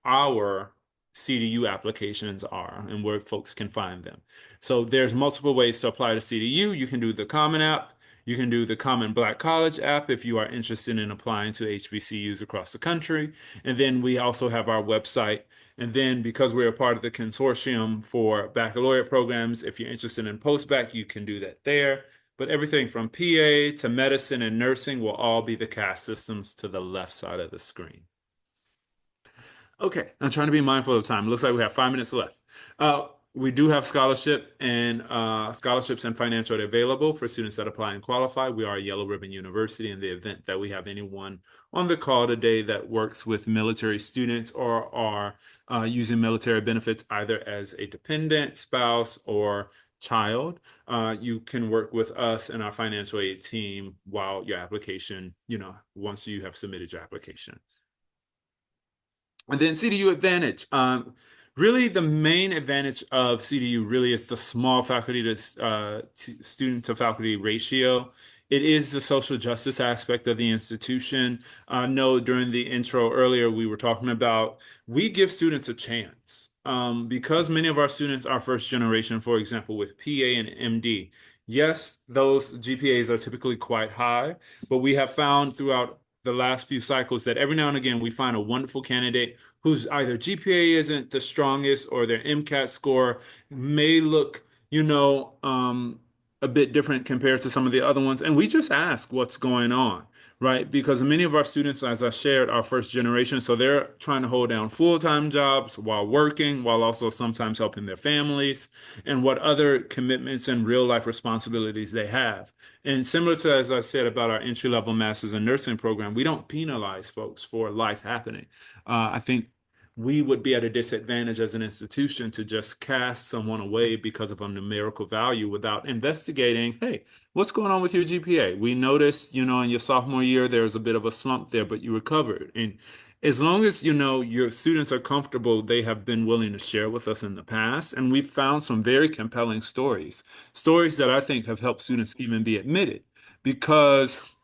our CDU applications are and where folks can find them. So there's multiple ways to apply to CDU. You can do the Common App. You can do the Common Black College app if you are interested in applying to HBCUs across the country. And then we also have our website. And then because we're a part of the consortium for baccalaureate programs, if you're interested in postbac, you can do that there. But everything from PA to medicine and nursing will all be the caste systems to the left side of the screen. Okay, I'm trying to be mindful of time. It looks like we have 5 minutes left. We do have scholarships and financial aid available for students that apply and qualify. We are a Yellow Ribbon University. In the event that we have anyone on the call today that works with military students or are using military benefits either as a dependent, spouse, or child, you can work with us and our financial aid team while your application, once you have submitted your application. And then CDU Advantage. Really, the main advantage of CDU really is the small faculty to student to faculty ratio. It is the social justice aspect of the institution. I know during the intro earlier, we were talking about we give students a chance. Because many of our students are first generation, for example, with PA and MD. Yes, those GPAs are typically quite high, but we have found throughout the last few cycles that every now and again we find a wonderful candidate whose either GPA isn't the strongest or their MCAT score may look, a bit different compared to some of the other ones. And we just ask what's going on, right? Because many of our students, as I shared, are first generation. So they're trying to hold down full-time jobs while working, while also sometimes helping their families and what other commitments and real life responsibilities they have. And similar to, as I said, about our entry-level master's in nursing program, we don't penalize folks for life happening. I think we would be at a disadvantage as an institution to just cast someone away because of a numerical value without investigating, hey, what's going on with your GPA? We noticed, in your sophomore year, there was a bit of a slump there, but you recovered. And as long as, your students are comfortable, they have been willing to share with us in the past. And we've found some very compelling stories that I think have helped students even be admitted because,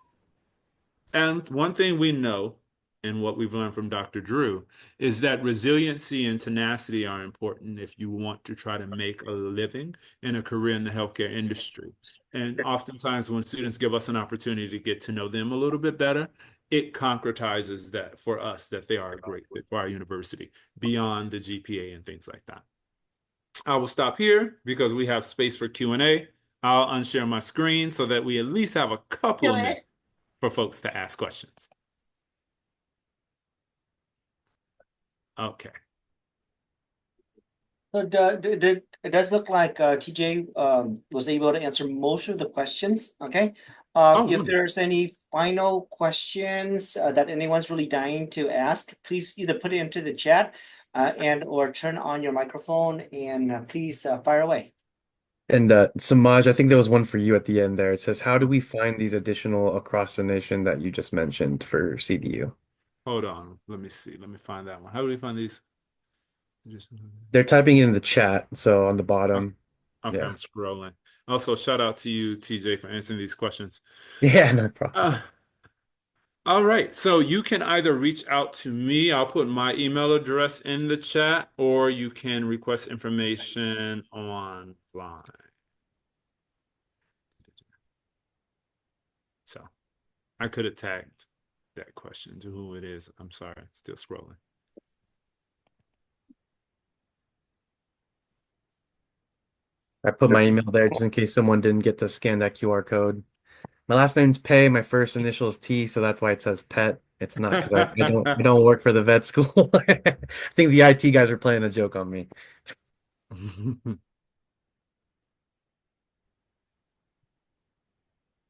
and one thing we know, and what we've learned from Dr. Drew, is that resiliency and tenacity are important if you want to try to make a living and a career in the healthcare industry. And oftentimes, when students give us an opportunity to get to know them a little bit better, it concretizes that for us that they are a great fit for our university beyond the GPA and things like that. I will stop here because we have space for Q&A. I'll unshare my screen so that we at least have a couple of minutes for folks to ask questions. Okay. So it does look like TJ was able to answer most of the questions. Okay. If there's any final questions that anyone's really dying to ask, please either put it into the chat and or turn on your microphone and please fire away. And Samaj, I think there was one for you at the end there. It says, how do we find these additional across the nation that you just mentioned for CDU? Hold on. Let me see. Let me find that one. How do we find these? They're typing it in the chat, so on the bottom. Okay, Yeah. I'm scrolling. Also, shout out to you, TJ, for answering these questions. Yeah, no problem. All right, so you can either reach out to me, I'll put my email address in the chat, or you can request information online. So I could have tagged that question to who it is. I'm sorry, still scrolling. I put my email there just in case someone didn't get to scan that QR code. My last name's Pei. My first initial is T, so that's why it says pet. It's not because I don't work for the vet school. I think the IT guys are playing a joke on me.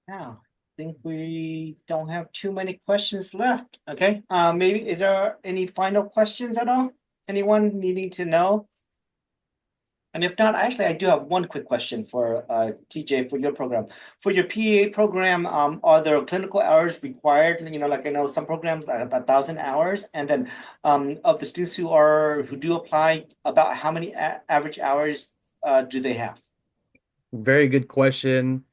Now, I think we don't have too many questions left. Okay, maybe is there any final questions at all? Anyone needing to know? And if not, actually, I do have one quick question for TJ for your program. For your PA program, are there clinical hours required? You know, like I know some programs have 1,000 hours, and then of the students who do apply, about how many average hours do they have? Very good question.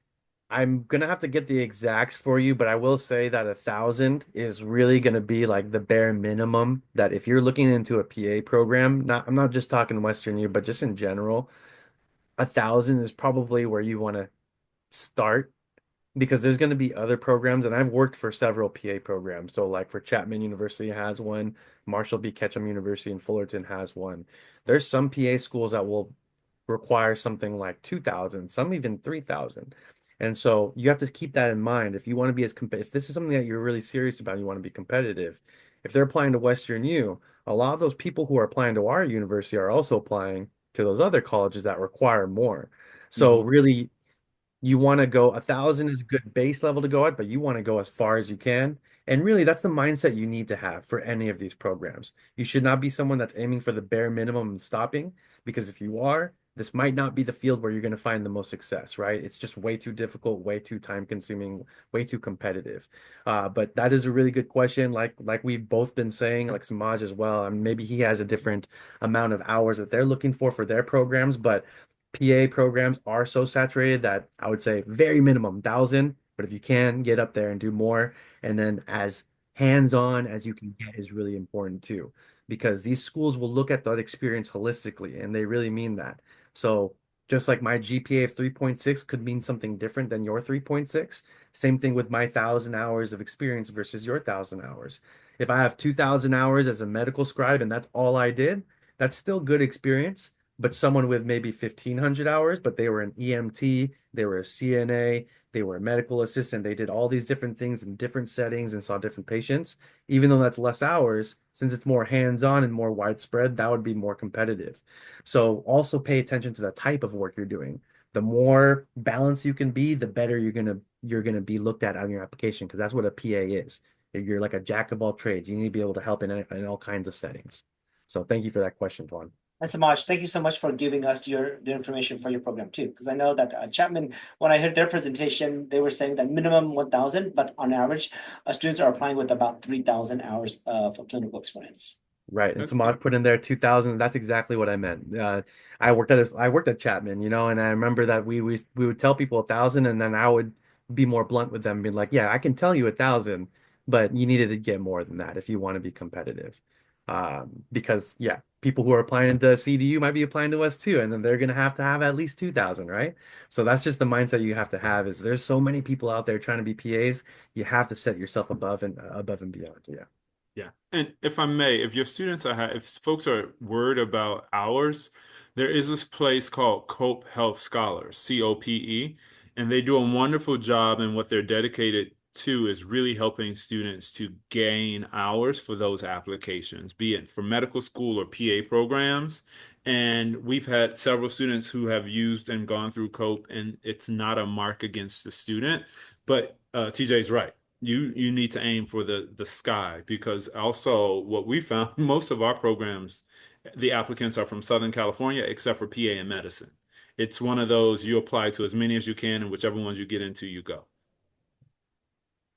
I'm gonna have to get the exacts for you, but I will say that 1,000 is really gonna be like the bare minimum that if you're looking into a PA program, I'm not just talking Western U, but just in general, 1,000 is probably where you want to start because there's going to be other programs, and I've worked for several PA programs. So, like for Chapman University has one, Marshall B. Ketchum University in Fullerton has one. There's some PA schools that will require something like 2,000, some even 3,000. And so you have to keep that in mind. If you want to be if this is something that you're really serious about, you want to be competitive. If they're applying to Western U, a lot of those people who are applying to our university are also applying to those other colleges that require more. So Mhm. really, you want to go 1,000 is a good base level to go at, but you want to go as far as you can. And really, that's the mindset you need to have for any of these programs. You should not be someone that's aiming for the bare minimum and stopping, because if you are, this might not be the field where you're going to find the most success, right? It's just way too difficult, way too time consuming, way too competitive. But that is a really good question. Like we've both been saying, like Samaj as well. And maybe he has a different amount of hours that they're looking for their programs, but PA programs are so saturated that I would say very minimum 1,000. But if you can get up there and do more, and then as hands-on as you can get is really important too, because these schools will look at that experience holistically, and they really mean that. So just like my GPA of 3.6 could mean something different than your 3.6, same thing with my 1,000 hours of experience versus your 1,000 hours. If I have 2,000 hours as a medical scribe and that's all I did, that's still good experience, but someone with maybe 1,500 hours, but they were an EMT, they were a CNA, they were a medical assistant, they did all these different things in different settings and saw different patients. Even though that's less hours, since it's more hands-on and more widespread, that would be more competitive. So also pay attention to the type of work you're doing. The more balanced you can be, the better you're gonna be looked at on your application, because that's what a PA is. You're like a jack of all trades. You need to be able to help in all kinds of settings. So thank you for that question, Tuan. And Samaj, thank you so much for giving us the information for your program too, because I know that Chapman, when I heard their presentation, they were saying that minimum 1,000, but on average, students are applying with about 3,000 hours of clinical experience. Right. And Okay. Samad put in there 2,000. That's exactly what I meant. I worked at Chapman, and I remember that we would tell people 1,000, and then I would be more blunt with them, being like, yeah, I can tell you 1,000, but you needed to get more than that if you want to be competitive. Because yeah, people who are applying to CDU might be applying to us too, and then they're gonna have to have at least 2,000, right? So that's just the mindset you have to have, is there's so many people out there trying to be PAs, you have to set yourself above and beyond. Yeah. Yeah. And if I may, if your students are, if folks are worried about hours, there is this place called Cope Health Scholars, COPE, and they do a wonderful job. And what they're dedicated to is really helping students to gain hours for those applications, be it for medical school or PA programs. And we've had several students who have used and gone through Cope, and it's not a mark against the student, but TJ's right. You need to aim for the sky, because also what we found, most of our programs, the applicants are from Southern California except for PA and medicine. It's one of those, you apply to as many as you can, and whichever ones you get into, you go.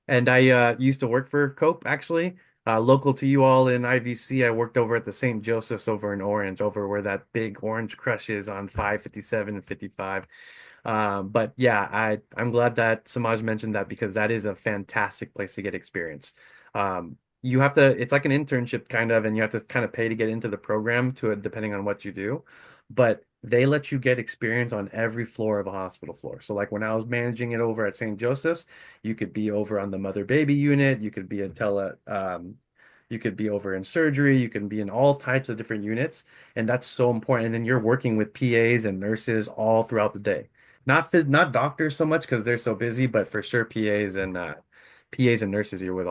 And I used to work for Cope actually, local to you all in IVC. I worked over at the St. Joseph's over in Orange, over where that big orange crush is on 557 and 55. But yeah, I'm glad that Samaj mentioned that, because that is a fantastic place to get experience. You have to, it's like an internship kind of, and you have to kind of pay to get into the program to it, depending on what you do. But they let you get experience on every floor of a hospital floor. So like when I was managing it over at St. Joseph's, you could be over on the mother baby unit, you could be a You could be over in surgery. You can be in all types of different units. And that's so important. And then you're working with PAs and nurses all throughout the day. Not doctors so much because they're so busy, but for sure PAs and nurses you're with